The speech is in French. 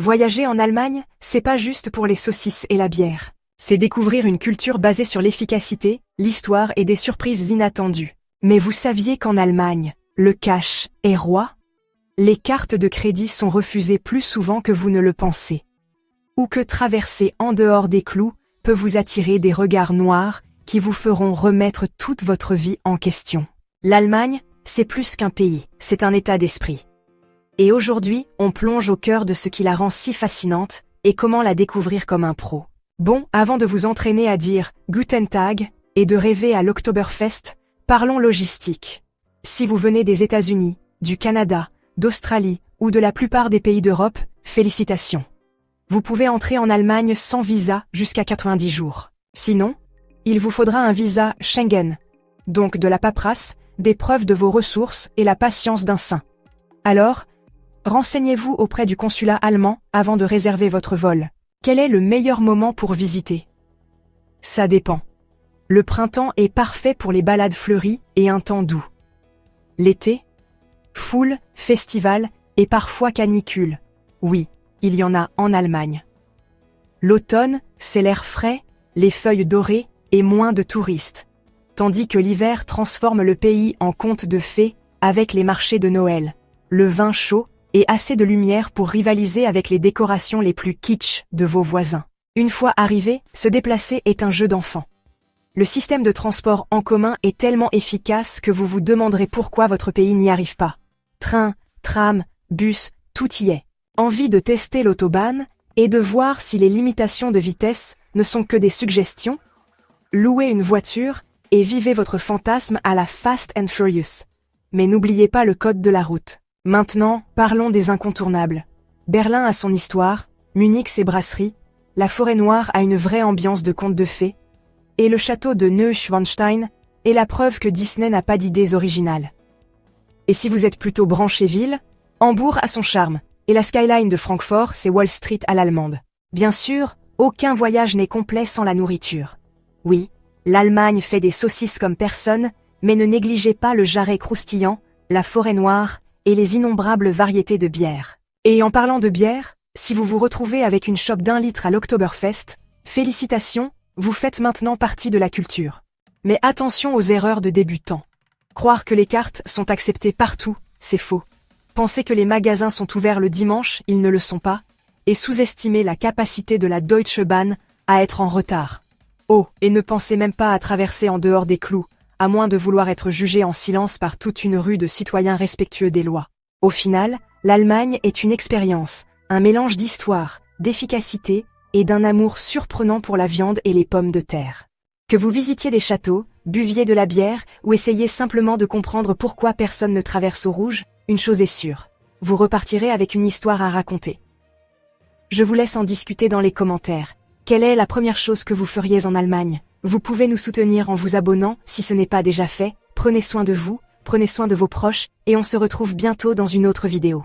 Voyager en Allemagne, c'est pas juste pour les saucisses et la bière. C'est découvrir une culture basée sur l'efficacité, l'histoire et des surprises inattendues. Mais vous saviez qu'en Allemagne, le cash est roi? Les cartes de crédit sont refusées plus souvent que vous ne le pensez. Ou que traverser en dehors des clous peut vous attirer des regards noirs qui vous feront remettre toute votre vie en question. L'Allemagne, c'est plus qu'un pays, c'est un état d'esprit. Et aujourd'hui, on plonge au cœur de ce qui la rend si fascinante et comment la découvrir comme un pro. Bon, avant de vous entraîner à dire « Guten Tag » et de rêver à l'Oktoberfest, parlons logistique. Si vous venez des États-Unis, du Canada, d'Australie ou de la plupart des pays d'Europe, félicitations. Vous pouvez entrer en Allemagne sans visa jusqu'à 90 jours. Sinon, il vous faudra un visa Schengen, donc de la paperasse, des preuves de vos ressources et la patience d'un saint. Alors, renseignez-vous auprès du consulat allemand avant de réserver votre vol. Quel est le meilleur moment pour visiter? Ça dépend. Le printemps est parfait pour les balades fleuries et un temps doux. L'été? Foule, festival et parfois canicule. Oui, il y en a en Allemagne. L'automne, c'est l'air frais, les feuilles dorées et moins de touristes. Tandis que l'hiver transforme le pays en conte de fées avec les marchés de Noël, le vin chaud et assez de lumière pour rivaliser avec les décorations les plus kitsch de vos voisins. Une fois arrivé, se déplacer est un jeu d'enfant. Le système de transport en commun est tellement efficace que vous vous demanderez pourquoi votre pays n'y arrive pas. Train, tram, bus, tout y est. Envie de tester l'autobahn et de voir si les limitations de vitesse ne sont que des suggestions? Louez une voiture et vivez votre fantasme à la Fast and Furious. Mais n'oubliez pas le code de la route. Maintenant, parlons des incontournables. Berlin a son histoire, Munich ses brasseries, la forêt noire a une vraie ambiance de conte de fées, et le château de Neuschwanstein est la preuve que Disney n'a pas d'idées originales. Et si vous êtes plutôt branché ville, Hambourg a son charme, et la skyline de Francfort, c'est Wall Street à l'allemande. Bien sûr, aucun voyage n'est complet sans la nourriture. Oui, l'Allemagne fait des saucisses comme personne, mais ne négligez pas le jarret croustillant, la forêt noire et les innombrables variétés de bière. Et en parlant de bière, si vous vous retrouvez avec une chope d'1 litre à l'Oktoberfest, félicitations, vous faites maintenant partie de la culture. Mais attention aux erreurs de débutants. Croire que les cartes sont acceptées partout, c'est faux. Penser que les magasins sont ouverts le dimanche, ils ne le sont pas, et sous-estimer la capacité de la Deutsche Bahn à être en retard. Oh, et ne pensez même pas à traverser en dehors des clous, à moins de vouloir être jugé en silence par toute une rue de citoyens respectueux des lois. Au final, l'Allemagne est une expérience, un mélange d'histoire, d'efficacité et d'un amour surprenant pour la viande et les pommes de terre. Que vous visitiez des châteaux, buviez de la bière ou essayez simplement de comprendre pourquoi personne ne traverse au rouge, une chose est sûre, vous repartirez avec une histoire à raconter. Je vous laisse en discuter dans les commentaires. Quelle est la première chose que vous feriez en Allemagne? Vous pouvez nous soutenir en vous abonnant si ce n'est pas déjà fait. Prenez soin de vous, prenez soin de vos proches et on se retrouve bientôt dans une autre vidéo.